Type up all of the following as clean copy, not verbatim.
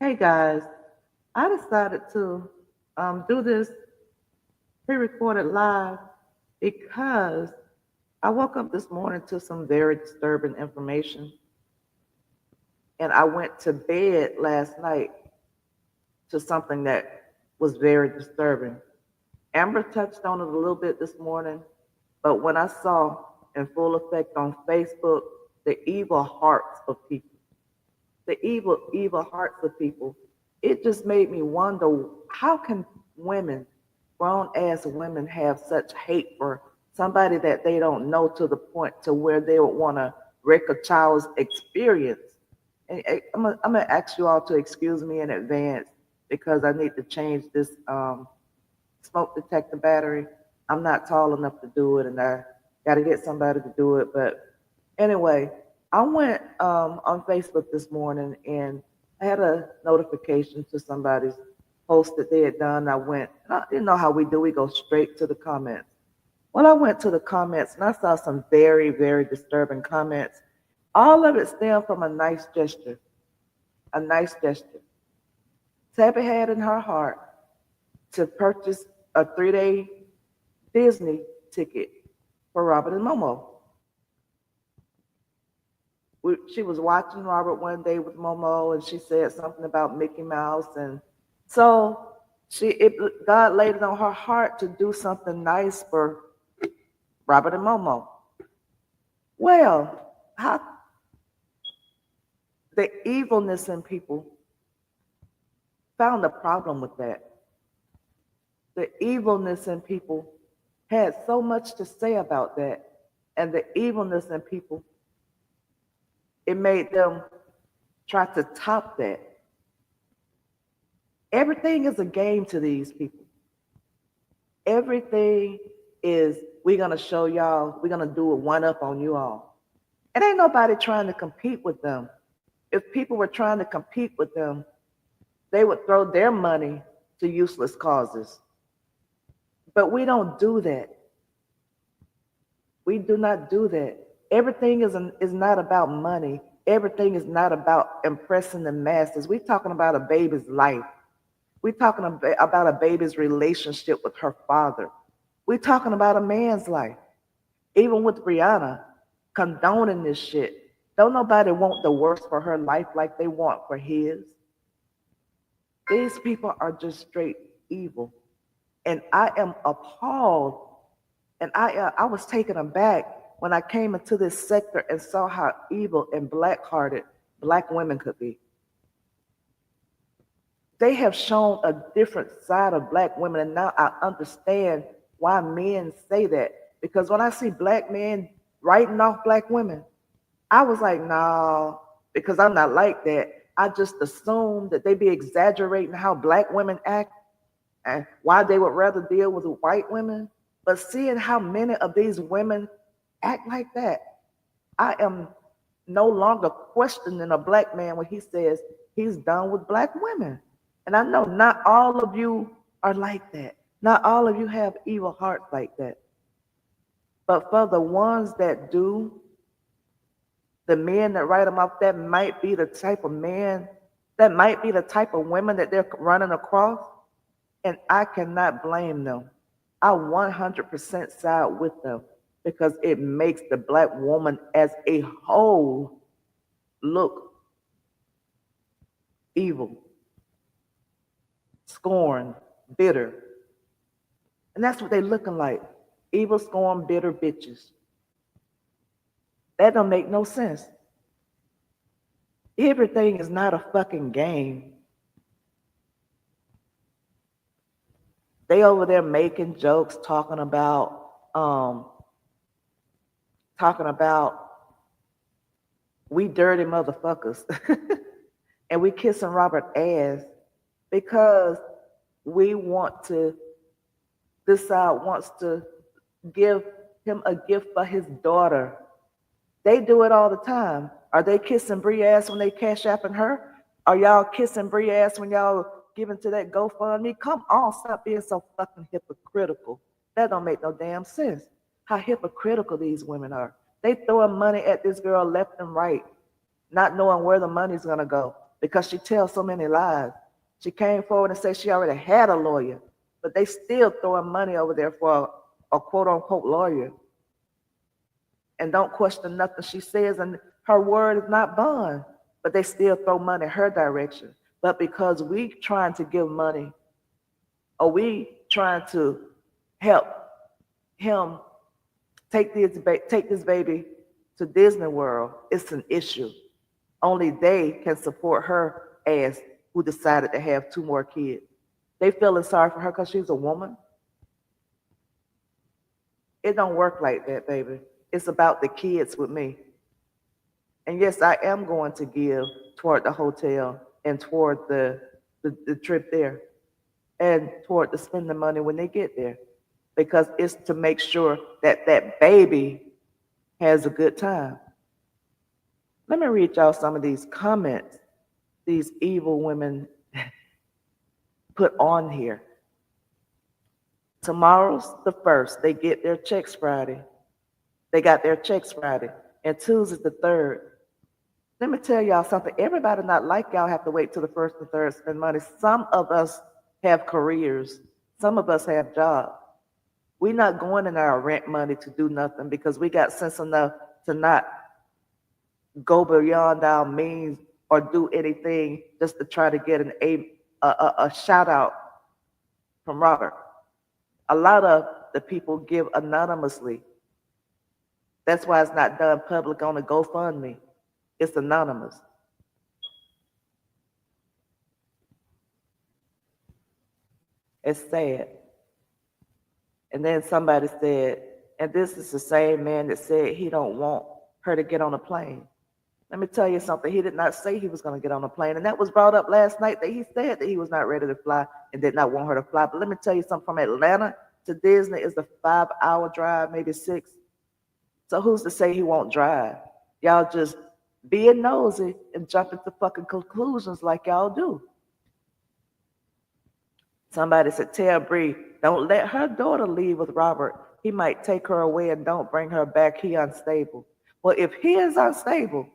Hey guys, I decided to do this pre-recorded live because I woke up this morning to some very disturbing information, and I went to bed last night to something that was very disturbing. Amber touched on it a little bit this morning, but when I saw in full effect on Facebook the evil hearts of people, the evil hearts of people, it just made me wonder, how can women, grown ass women, have such hate for somebody that they don't know, to the point to where they would want to wreck a child's experience. And I'm gonna ask you all to excuse me in advance because I need to change this smoke detector battery. I'm not tall enough to do it, and I got to get somebody to do it. But anyway, I went on Facebook this morning and I had a notification to somebody's post that they had done. I went, and I didn't know how we do, we go straight to the comments. Well, I went to the comments and I saw some very, very disturbing comments. All of it stemmed from a nice gesture, a nice gesture. Tabby had in her heart to purchase a 3-day Disney ticket for Robert and Momo. She was watching Robert one day with Momo, and she said something about Mickey Mouse, and so God laid it on her heart to do something nice for Robert and Momo. Well, how the evilness in people found a problem with that. The evilness in people had so much to say about that, and the evilness in people, it made them try to top that. Everything is a game to these people. Everything is, we're gonna show y'all, we're gonna do a one up on you all. And ain't nobody trying to compete with them. If people were trying to compete with them, they would throw their money to useless causes. But we don't do that. We do not do that. Everything is not about money. Everything is not about impressing the masses. We're talking about a baby's life. We're talking about a baby's relationship with her father. We're talking about a man's life. Even with Brianna condoning this shit, don't nobody want the worst for her life like they want for his. These people are just straight evil. And I am appalled, and I was taken aback when I came into this sector and saw how evil and black-hearted black women could be. They have shown a different side of black women, and now I understand why men say that. Because when I see black men writing off black women, I was like, no, because I'm not like that. I just assume that they be exaggerating how black women act and why they would rather deal with white women. But seeing how many of these women act like that, I am no longer questioning a black man when he says he's done with black women. And I know not all of you are like that. Not all of you have evil hearts like that. But for the ones that do, the men that write them off, that might be the type of man, that might be the type of women that they're running across. And I cannot blame them. I 100% side with them because it makes the black woman as a whole look evil, scorned, bitter. And that's what they looking like. Evil, scorned, bitter bitches. That don't make no sense. Everything is not a fucking game. They over there making jokes, um, talking about we dirty motherfuckers, and we kissing Robert ass because we want to. This side wants to give him a gift for his daughter. They do it all the time. Are they kissing Bree ass when they cash apping her? Are y'all kissing Bree ass when y'all giving to that GoFundMe? Come on, stop being so fucking hypocritical. That don't make no damn sense. How hypocritical these women are. They throwing money at this girl left and right, not knowing where the money's gonna go. because she tells so many lies. She came forward and said she already had a lawyer, but they still throwing money over there for a quote unquote lawyer and don't question nothing she says, and her word is not bond, but they still throw money her direction. But because we trying to give money, or we trying to help him take this baby to Disney World, it's an issue. Only they can support her ass who decided to have two more kids. They feeling sorry for her because she's a woman. It don't work like that, baby. It's about the kids with me. And yes, I am going to give toward the hotel and toward the trip there and toward the spending money when they get there, because it's to make sure that that baby has a good time. Let me read y'all some of these comments these evil women put on here. Tomorrow's the first. They get their checks Friday. They got their checks Friday. And Tuesday's the third. Let me tell y'all something. Everybody not like y'all have to wait till the first and third to spend money. Some of us have careers. Some of us have jobs. We're not going in our rent money to do nothing because we got sense enough to not go beyond our means or do anything just to try to get a shout out from Robert. A lot of the people give anonymously. That's why it's not done public on a GoFundMe. It's anonymous. It's sad. And then somebody said, and this is the same man that said he don't want her to get on a plane. Let me tell you something. He did not say he was going to get on a plane. And that was brought up last night that he said that he was not ready to fly and did not want her to fly. But let me tell you something. From Atlanta to Disney is a 5-hour drive, maybe 6. So who's to say he won't drive? Y'all just being nosy and jumping to fucking conclusions like y'all do. Somebody said, tell Bree, don't let her daughter leave with Robert. He might take her away and don't bring her back. He unstable. Well, if he is unstable,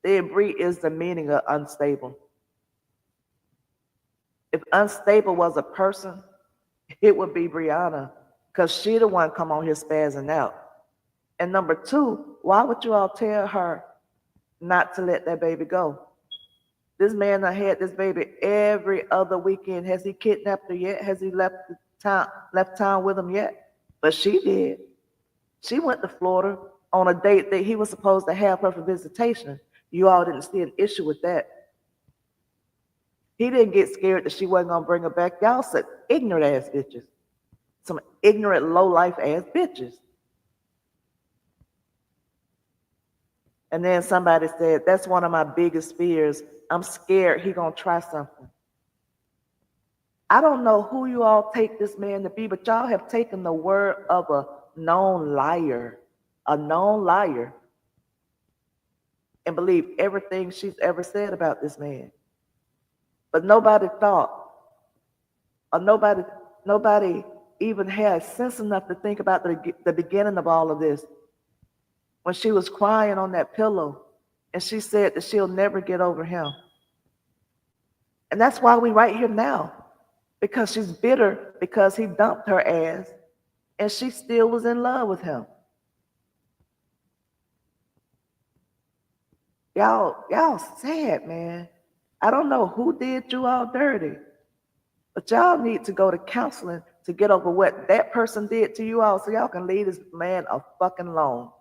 then Bree is the meaning of unstable. If unstable was a person, it would be Brianna, because she the one come on here spazzing out. And number 2, why would you all tell her not to let that baby go? This man done had this baby every other weekend. Has he kidnapped her yet? Has he left town with him yet? But she did. She went to Florida on a date that he was supposed to have her for visitation. You all didn't see an issue with that. He didn't get scared that she wasn't gonna bring her back. Y'all said ignorant ass bitches. Some ignorant, low life ass bitches. And then somebody said, that's one of my biggest fears. I'm scared he gonna try something. I don't know who you all take this man to be, but y'all have taken the word of a known liar, and believe everything she's ever said about this man. But nobody thought, or nobody even had sense enough to think about the beginning of all of this. When she was crying on that pillow, and she said that she'll never get over him. And that's why we right here now, because she's bitter because he dumped her ass, and she still was in love with him. Y'all sad, man. I don't know who did you all dirty, but y'all need to go to counseling to get over what that person did to you all so y'all can leave this man a fucking alone.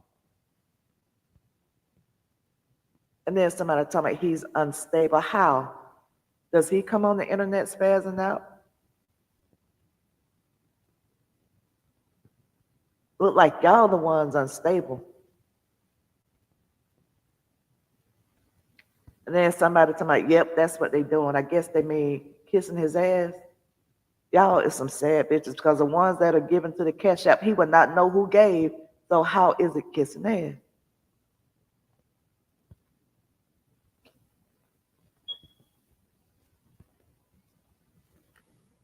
And then somebody told me he's unstable. How? Does he come on the internet spazzing out? Look like y'all the ones unstable. And then somebody told me, yep, that's what they doing. I guess they mean kissing his ass. Y'all is some sad bitches, because the ones that are given to the cash app, he would not know who gave. So how is it kissing ass?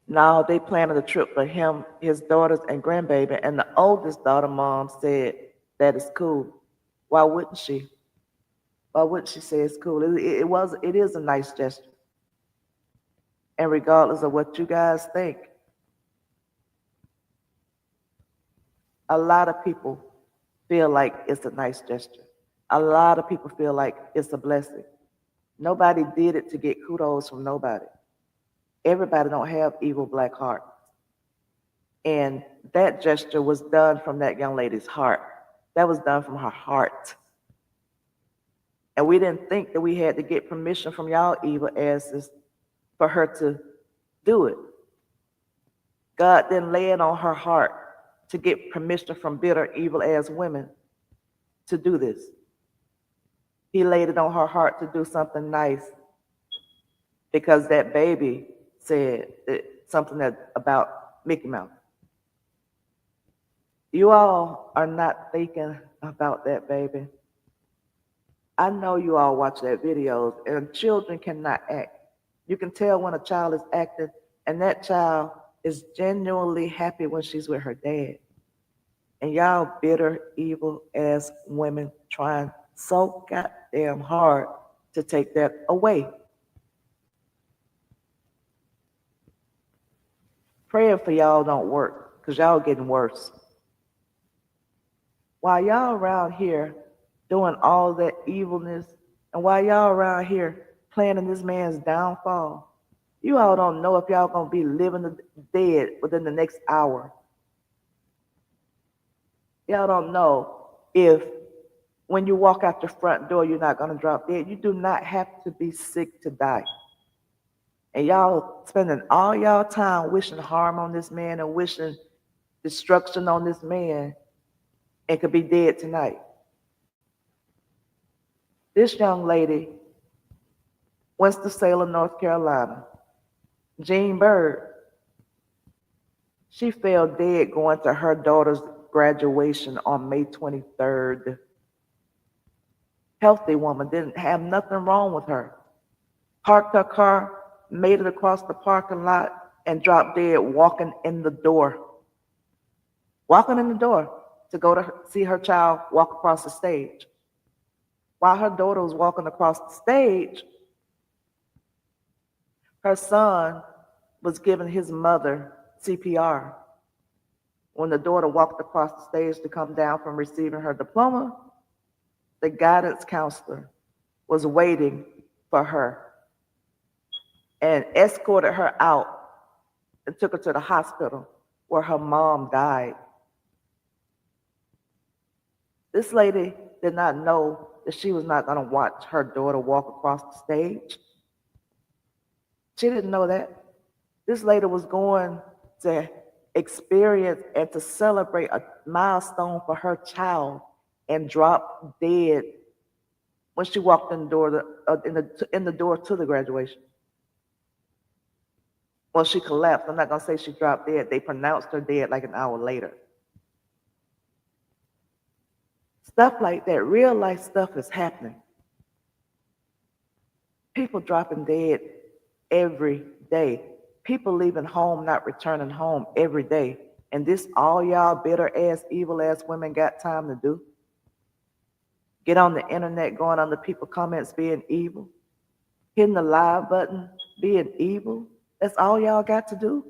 Now they planning a trip for him, his daughters, and grandbaby. And the oldest daughter mom said that is cool. Why wouldn't she? But what she says is cool. It is a nice gesture. And regardless of what you guys think, a lot of people feel like it's a nice gesture. A lot of people feel like it's a blessing. Nobody did it to get kudos from nobody. Everybody don't have evil black heart. And that gesture was done from that young lady's heart. That was done from her heart. And we didn't think that we had to get permission from y'all evil asses for her to do it. God didn't lay it on her heart to get permission from bitter, evil ass women to do this. He laid it on her heart to do something nice because that baby said something about Mickey Mouse. You all are not thinking about that baby. I know you all watch that videos, and children cannot act. You can tell when a child is acting, and that child is genuinely happy when she's with her dad. And y'all bitter, evil ass women trying so goddamn hard to take that away. Praying for y'all don't work, because y'all getting worse. While y'all around here doing all that evilness, and while y'all around here planning this man's downfall, you all don't know if y'all gonna be living or dead within the next hour. Y'all don't know if when you walk out your front door, you're not gonna drop dead. You do not have to be sick to die. And y'all spending all y'all time wishing harm on this man and wishing destruction on this man and could be dead tonight. This young lady, Winston-Salem, North Carolina, Jean Bird, she fell dead going to her daughter's graduation on May 23rd. Healthy woman, didn't have nothing wrong with her. Parked her car, made it across the parking lot, and dropped dead walking in the door. Walking in the door to go to see her child walk across the stage. While her daughter was walking across the stage, her son was giving his mother CPR. When the daughter walked across the stage to come down from receiving her diploma, the guidance counselor was waiting for her and escorted her out and took her to the hospital where her mom died. This lady did not know that she was not going to watch her daughter walk across the stage. She didn't know that. This lady was going to experience and to celebrate a milestone for her child and drop dead when she walked in the door in the door to the graduation. Well, she collapsed. I'm not going to say she dropped dead. They pronounced her dead like an hour later. Stuff like that, real life stuff is happening. People dropping dead every day. People leaving home, not returning home every day. And this all y'all bitter ass, evil ass women got time to do? Get on the internet going on the people comments being evil, hitting the live button, being evil. That's all y'all got to do?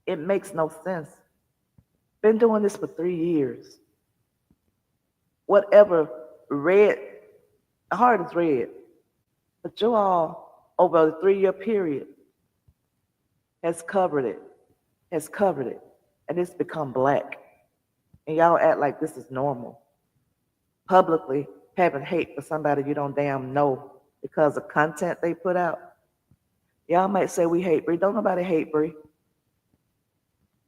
It makes no sense. Been doing this for 3 years. Whatever red, the heart is red. But you all, over a 3-year period, has covered it, and it's become black. And y'all act like this is normal. Publicly having hate for somebody you don't damn know because of content they put out. Y'all might say we hate Bree. Don't nobody hate Bree.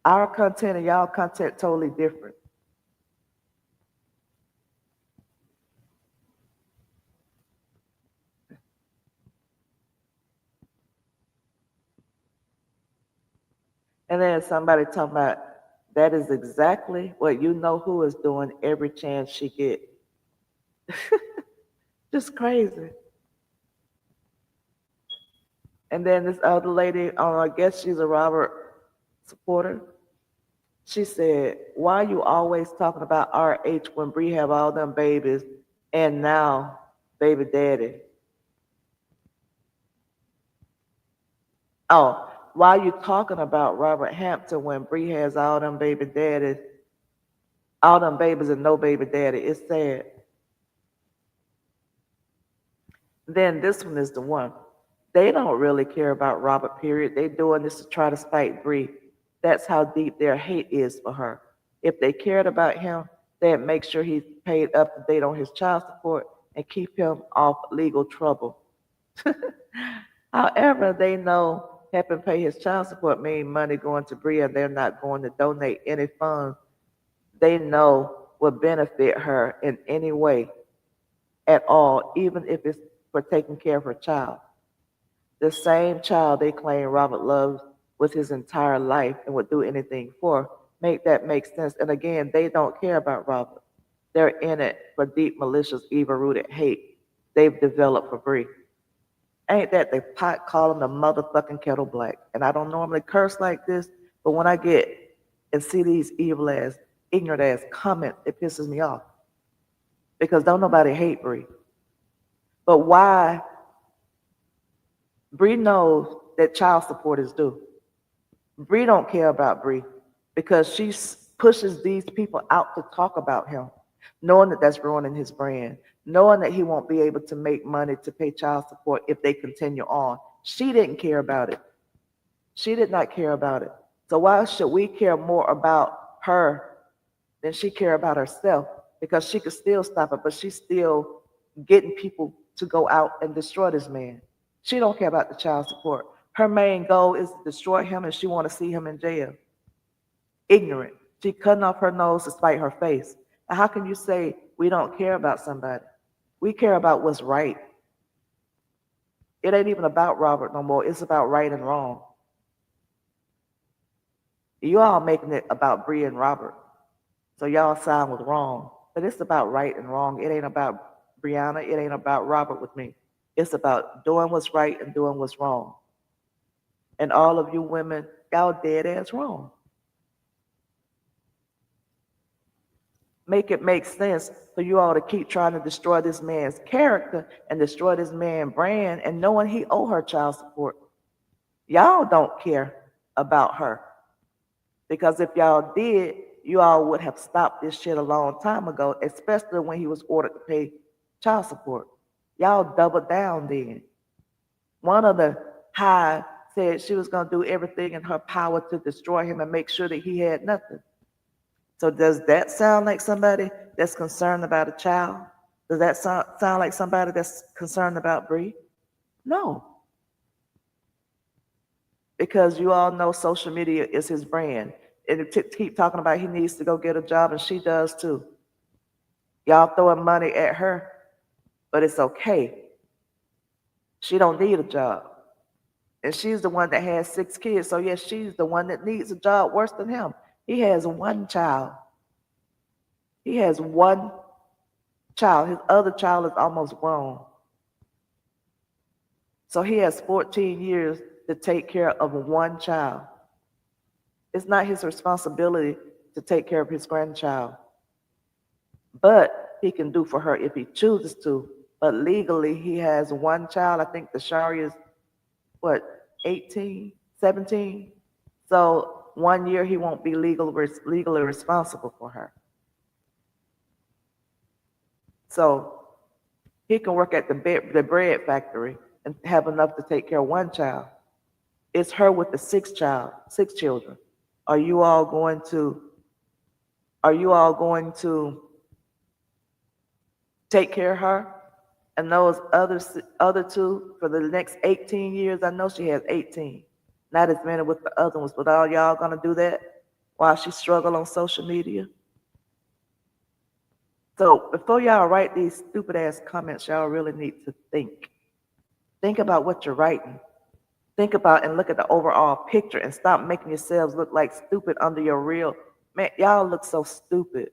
Our content and y'all content totally different. And then somebody talking about that is exactly what you know who is doing every chance she get. Just crazy. And then this other lady, I guess she's a Robert supporter. She said, "Why are you always talking about RH when Bree have all them babies And now, baby daddy. Oh, while you talking about Robert Hampton when Bree has all them baby daddies, all them babies and no baby daddy, it's sad. Then this one is the one. They don't really care about Robert, period. They doing this to try to spite Bree. That's how deep their hate is for her. If they cared about him, they'd make sure he's paid up to date on his child support and keep him off legal trouble. However, they know helping pay his child support means money going to Bree and they're not going to donate any funds they know will benefit her in any way at all, even if it's for taking care of her child. The same child they claim Robert loves with his entire life and would do anything for. Make that make sense. And again, they don't care about Robert. They're in it for deep, malicious, evil rooted hate they've developed for Bree. Ain't that the pot calling the motherfucking kettle black? And I don't normally curse like this, but when I get and see these evil ass, ignorant ass comments, it pisses me off. Because don't nobody hate Bree. But why Bree knows that child support is due. Bree don't care about Bree because she pushes these people out to talk about him, knowing that that's ruining his brand, knowing that he won't be able to make money to pay child support if they continue on. She didn't care about it. She did not care about it. So why should we care more about her than she care about herself? Because she could still stop it, but she's still getting people to go out and destroy this man. She don't care about the child support. Her main goal is to destroy him and she want to see him in jail. Ignorant. She cutting off her nose to spite her face. Now, how can you say we don't care about somebody? We care about what's right. It ain't even about Robert no more. It's about right and wrong. You all making it about Bree and Robert. So y'all side with wrong. But it's about right and wrong. It ain't about Brianna. It ain't about Robert with me. It's about doing what's right and doing what's wrong. And all of you women, y'all dead ass wrong. Make it make sense for you all to keep trying to destroy this man's character and destroy this man's brand and knowing he owe her child support. Y'all don't care about her. Because if y'all did, you all would have stopped this shit a long time ago, especially when he was ordered to pay child support. Y'all doubled down then. One of the high said she was going to do everything in her power to destroy him and make sure that he had nothing. So does that sound like somebody that's concerned about a child? Does that sound like somebody that's concerned about Bree? No. Because you all know social media is his brand. And keep talking about he needs to go get a job, and she does too. Y'all throwing money at her, but it's okay. She don't need a job. And she's the one that has 6 kids. So yes, she's the one that needs a job worse than him. He has one child. He has one child. His other child is almost grown. So he has 14 years to take care of one child. It's not his responsibility to take care of his grandchild. But he can do for her if he chooses to. But legally, he has one child. I think the Shari is, what, 18, 17? So 1 year he won't be legally responsible for her. So he can work at the bread factory and have enough to take care of one child. It's her with the 6 children. Are you all going to take care of her and those other 2 for the next 18 years? I know she has 18. Not as many with the other ones, but all y'all gonna do that while she struggle on social media? So before y'all write these stupid ass comments, y'all really need to think. Think about what you're writing. Think about and look at the overall picture and stop making yourselves look like stupid under your real. Man, y'all look so stupid.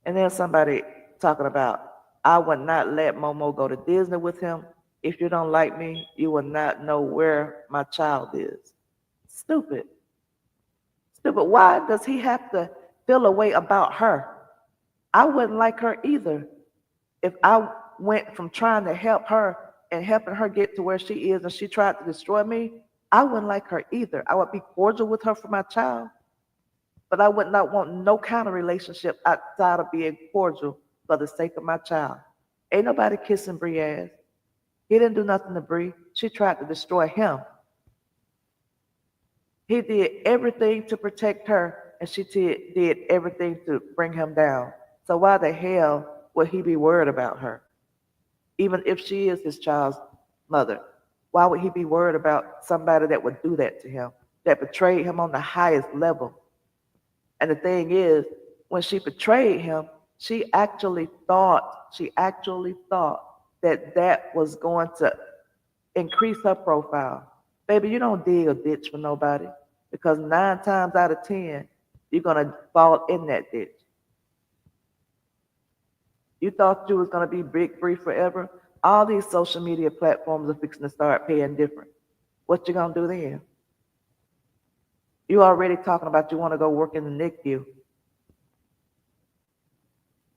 And then somebody talking about, I would not let Momo go to Disney with him. If you don't like me, you will not know where my child is. Stupid. Stupid. Why does he have to feel a way about her? I wouldn't like her either if I went from trying to help her and helping her get to where she is and she tried to destroy me. I wouldn't like her either. I would be cordial with her for my child, but I would not want no kind of relationship outside of being cordial for the sake of my child. Ain't nobody kissing Bree ass. He didn't do nothing to Bree. She tried to destroy him. He did everything to protect her, and she did everything to bring him down. So why the hell would he be worried about her? Even if she is his child's mother, why would he be worried about somebody that would do that to him, that betrayed him on the highest level? And the thing is, when she betrayed him, she actually thought that that was going to increase her profile. Baby, you don't dig a ditch for nobody because 9 times out of 10, you're going to fall in that ditch. You thought you was going to be big free forever. All these social media platforms are fixing to start paying different. What you going to do then? You already talking about you want to go work in the NICU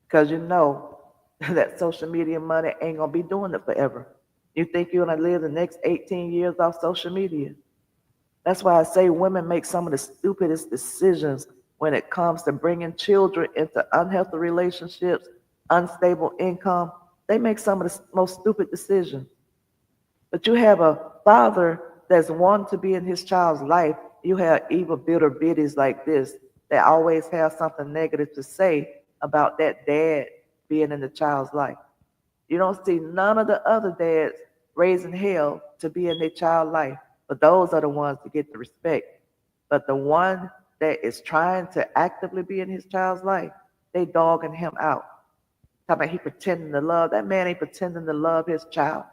because you know that social media money ain't going to be doing it forever. You think you're going to live the next 18 years off social media. That's why I say women make some of the stupidest decisions when it comes to bringing children into unhealthy relationships, unstable income. They make some of the most stupid decisions. But you have a father that's wanting to be in his child's life. You have evil, bitter biddies like this that always have something negative to say about that dad being in the child's life. You don't see none of the other dads raising hell to be in their child's life. But those are the ones that get the respect. But the one that is trying to actively be in his child's life, they dogging him out. Talking about he pretending to love. That man ain't pretending to love his child.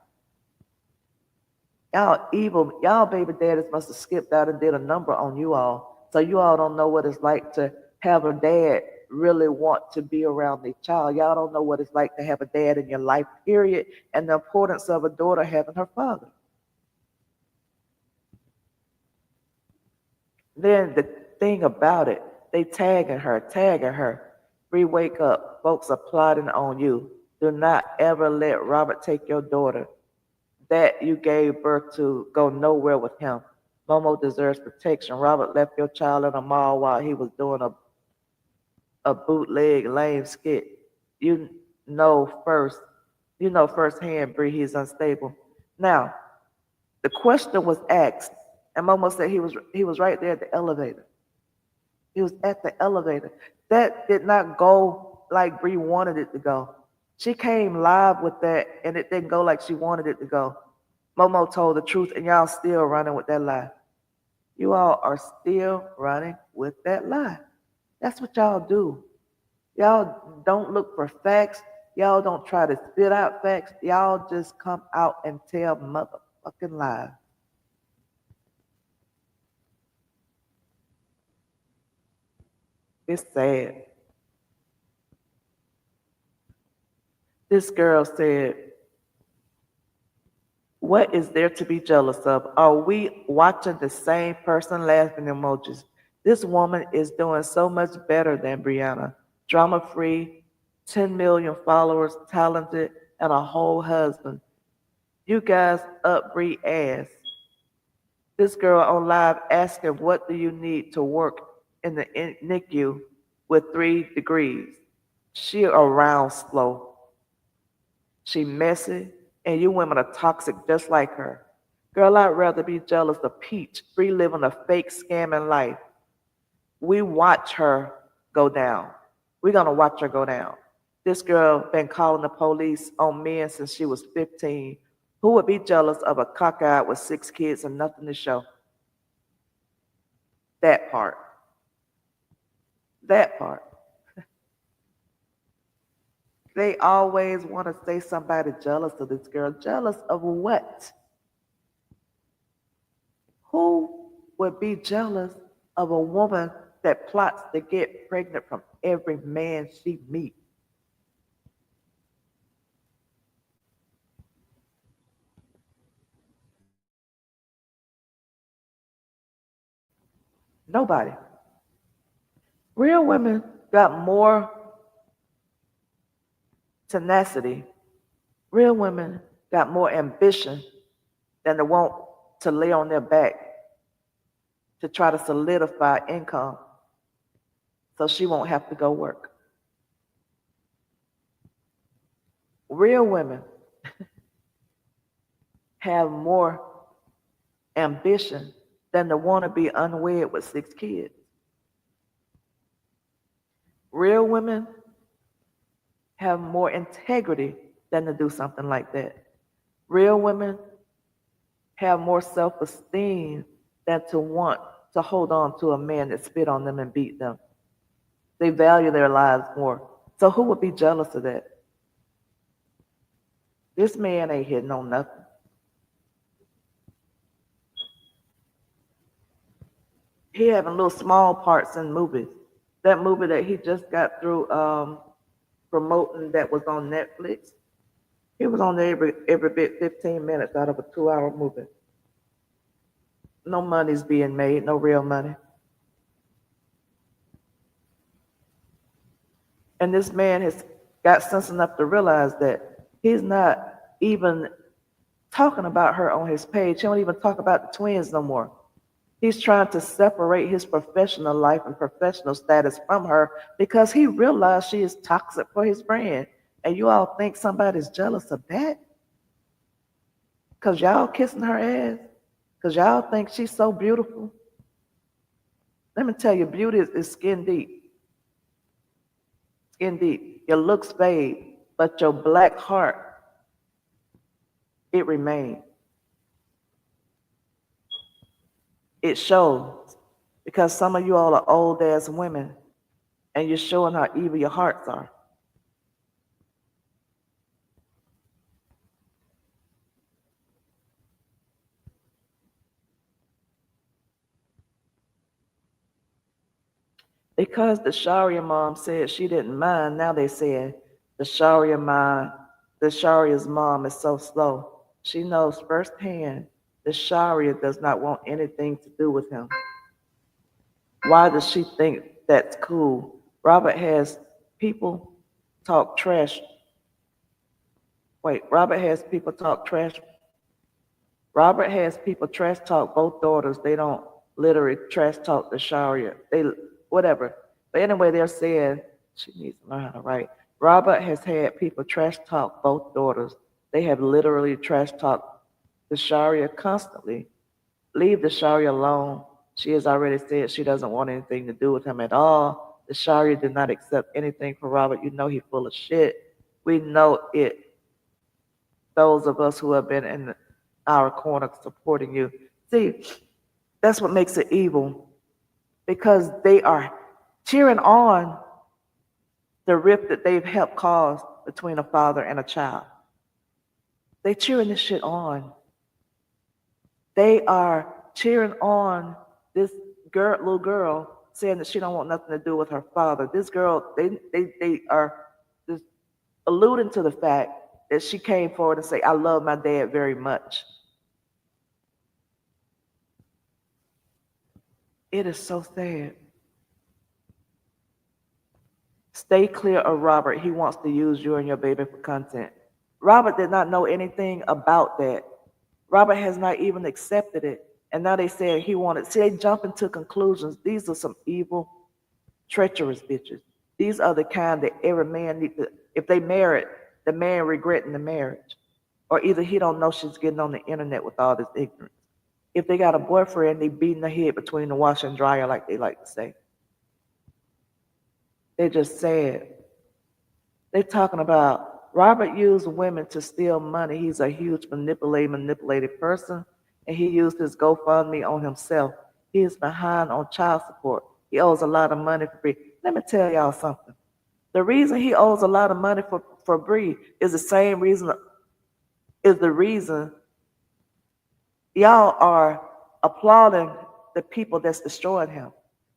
Y'all evil, y'all baby daddies must have skipped out and did a number on you all. So you all don't know what it's like to have a dad really want to be around their child. Y'all don't know what it's like to have a dad in your life, period, and the importance of a daughter having her father. Then the thing about it, they tagging her. Bree, wake up. Folks are plotting on you. Do not ever let Robert take your daughter that you gave birth to go nowhere with him. Momo deserves protection. Robert left your child in a mall while he was doing a bootleg lame skit. You know first, you know firsthand, Bree, he's unstable. Now, the question was asked, and Momo said he was right there at the elevator. He was at the elevator. That did not go like Bree wanted it to go. She came live with that, and it didn't go like she wanted it to go. Momo told the truth, and y'all still running with that lie. You all are still running with that lie. That's what y'all do. Y'all don't look for facts. Y'all don't try to spit out facts. Y'all just come out and tell motherfucking lies. It's sad. This girl said, what is there to be jealous of? Are we watching the same person? Laughing emojis. This woman is doing so much better than Brianna. Drama free, 10 million followers, talented, and a whole husband. You guys up Brie ass. This girl on live asking, what do you need to work in the NICU with 3 degrees? She around slow. She messy, and you women are toxic just like her. Girl, I'd rather be jealous of Peach, free living a fake scamming life. We watch her go down. We're gonna watch her go down. This girl been calling the police on men since she was 15. Who would be jealous of a cockeyed with 6 kids and nothing to show? That part. That part. They always want to say somebody jealous of this girl. Jealous of what? Who would be jealous of a woman that plots to get pregnant from every man she meets? Nobody. Real women got more tenacity. Real women got more ambition than to want to lay on their back to try to solidify income so she won't have to go work. Real women have more ambition than to want to be unwed with 6 kids. Real women have more integrity than to do something like that. Real women have more self esteem than to want to hold on to a man that spit on them and beat them. They value their lives more. So who would be jealous of that? This man ain't hitting on nothing. He having little small parts in movies. That movie that he just got through promoting that was on Netflix, he was on there every bit 15 minutes out of a 2 hour movie. No money's being made, no real money. And this man has got sense enough to realize that he's not even talking about her on his page. He don't even talk about the twins no more. He's trying to separate his professional life and professional status from her because he realized she is toxic for his brand. And you all think somebody's jealous of that? Because y'all kissing her ass? Because y'all think she's so beautiful? Let me tell you, beauty is skin deep. Skin deep. Your looks fade, but your black heart, it remains. It shows because some of you all are old ass women and you're showing how evil your hearts are. Because the Sharia mom said she didn't mind, now they said the Sharia's mom is so slow. She knows firsthand the Sharia does not want anything to do with him. Why does she think that's cool? Robert has people talk trash. Wait, Robert has people talk trash. Robert has people trash talk both daughters. They don't literally trash talk the Sharia. They whatever. But anyway, they're saying she needs to learn how to write. Robert has had people trash talk both daughters. They have literally trash talked the Sharia constantly. Leave the Sharia alone. She has already said she doesn't want anything to do with him at all. The Sharia did not accept anything from Robert. You know he's full of shit. We know it. Those of us who have been in our corner supporting you. See, that's what makes it evil because they are cheering on the rift that they've helped cause between a father and a child. They cheering this shit on. They are cheering on this little girl saying that she don't want nothing to do with her father. This girl, they are just alluding to the fact that she came forward and say, I love my dad very much. It is so sad. Stay clear of Robert. He wants to use you and your baby for content. Robert did not know anything about that. Robert has not even accepted it. And now they said he wanted, see, they jump into conclusions. These are some evil, treacherous bitches. These are the kind that every man need to, if they married, the man regretting the marriage. Or either he don't know she's getting on the internet with all this ignorance. If they got a boyfriend, they beating the head between the washer and dryer, like they like to say. They're just sad. They're talking about Robert used women to steal money. He's a huge manipulated person, and he used his GoFundMe on himself. He is behind on child support. He owes a lot of money for Bree. Let me tell y'all something. The reason he owes a lot of money for Bree is the reason y'all are applauding the people that's destroying him.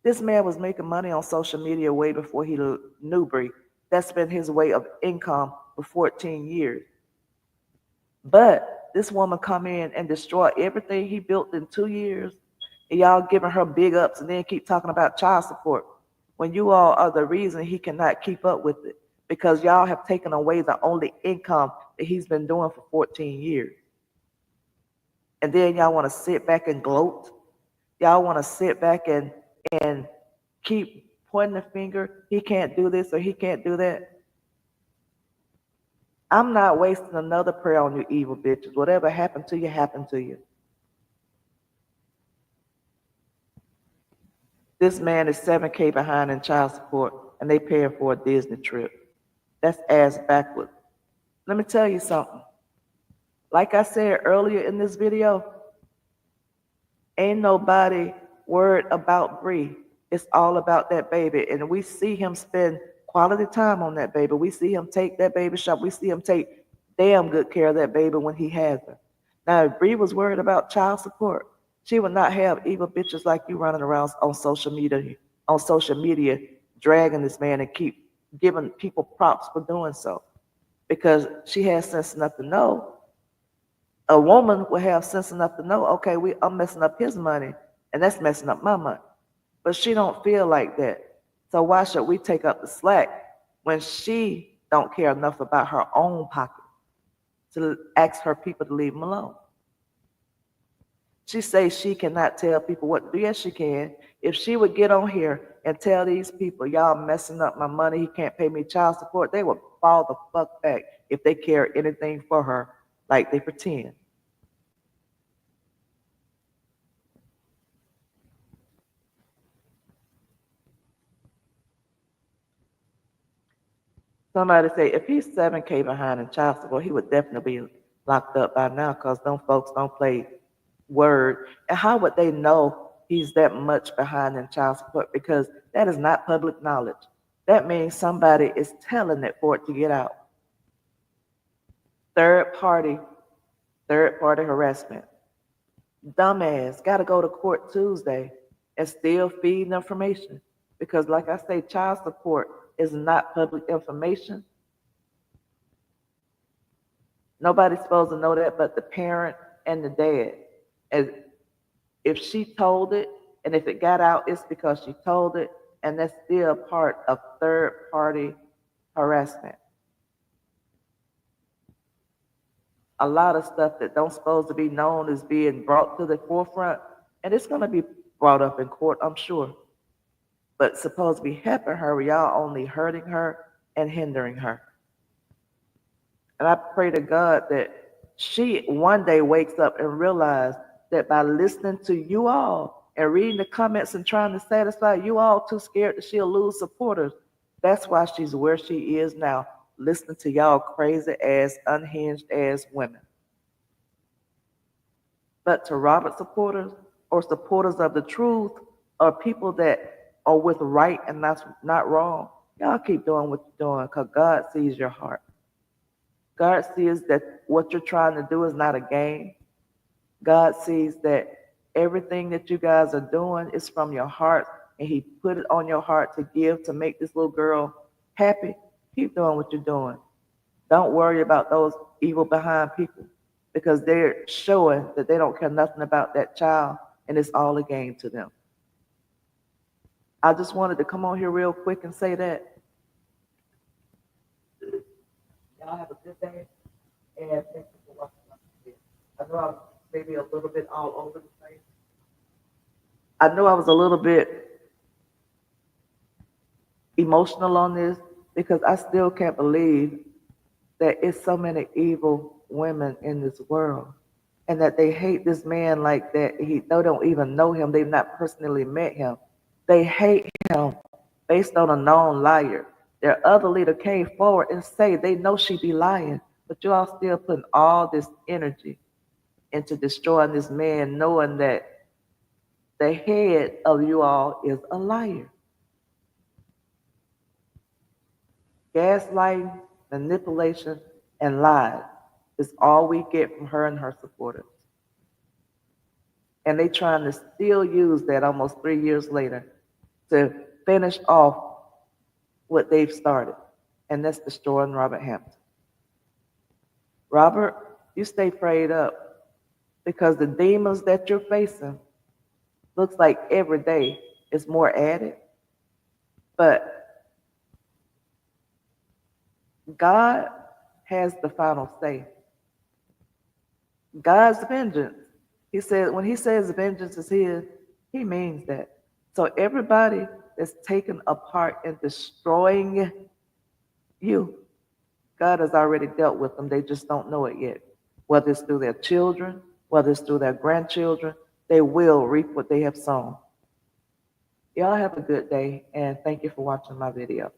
This man was making money on social media way before he knew Bree. That's been his way of income for 14 years. But this woman come in and destroy everything he built in 2 years, and y'all giving her big ups and then keep talking about child support when you all are the reason he cannot keep up with it because y'all have taken away the only income that he's been doing for 14 years. And then y'all want to sit back and gloat. Y'all want to sit back and keep pointing the finger. He can't do this or he can't do that. I'm not wasting another prayer on you evil bitches. Whatever happened to you, happened to you. This man is 7K behind in child support and they paying for a Disney trip. That's ass backwards. Let me tell you something. Like I said earlier in this video, ain't nobody worried about Bree. It's all about that baby. And we see him spend quality time on that baby. We see him take that baby shop. We see him take damn good care of that baby when he has her. Now, if Bree was worried about child support, she would not have evil bitches like you running around on social media, dragging this man and keep giving people props for doing so. Because she has sense enough to know. A woman will have sense enough to know, okay, I'm messing up his money, and that's messing up my money. But she don't feel like that. So why should we take up the slack when she don't care enough about her own pocket to ask her people to leave him alone? She says she cannot tell people what to do. Yes, she can. If she would get on here and tell these people, y'all messing up my money, he can't pay me child support, they would fall the fuck back if they care anything for her like they pretend. Somebody say if he's 7K behind in child support, he would definitely be locked up by now because them folks don't play word. And how would they know he's that much behind in child support? Because that is not public knowledge. That means somebody is telling it for it to get out. Third party, third party harassment. Dumbass got to go to court Tuesday and still feed information. Because like I say, child support is not public information. Nobody's supposed to know that but the parent and the dad. As if she told it, and if it got out, it's because she told it, and that's still part of third party harassment. A lot of stuff that don't supposed to be known is being brought to the forefront, and it's going to be brought up in court, I'm sure. But supposed to be helping her, y'all only hurting her and hindering her. And I pray to God that she one day wakes up and realizes that by listening to you all and reading the comments and trying to satisfy you all, too scared that she'll lose supporters. That's why she's where she is now, listening to y'all crazy ass, unhinged ass women. But to Robert supporters or supporters of the truth or people that are with right and not wrong, y'all keep doing what you're doing because God sees your heart. God sees that what you're trying to do is not a game. God sees that everything that you guys are doing is from your heart, and He put it on your heart to give to make this little girl happy. Keep doing what you're doing. Don't worry about those evil behind people because they're showing that they don't care nothing about that child, and it's all a game to them. I just wanted to come on here real quick and say that. Y'all have a good day, and thank you for watching my video. I know I'm maybe a little bit all over the place. I know I was a little bit emotional on this because I still can't believe that it's so many evil women in this world and that they hate this man like that. They don't even know him. They've not personally met him. They hate him based on a known liar. Their other leader came forward and say they know she be lying, but you all still putting all this energy into destroying this man, knowing that the head of you all is a liar. Gaslighting, manipulation, and lies is all we get from her and her supporters. And they trying to still use that almost 3 years later to finish off what they've started. And that's destroying Robert Hampton. Robert, you stay prayed up because the demons that you're facing looks like every day is more added. But God has the final say. God's vengeance. He said, when he says vengeance is his, he means that. So everybody that's taken a part in destroying you, God has already dealt with them. They just don't know it yet. Whether it's through their children, whether it's through their grandchildren, they will reap what they have sown. Y'all have a good day, and thank you for watching my video.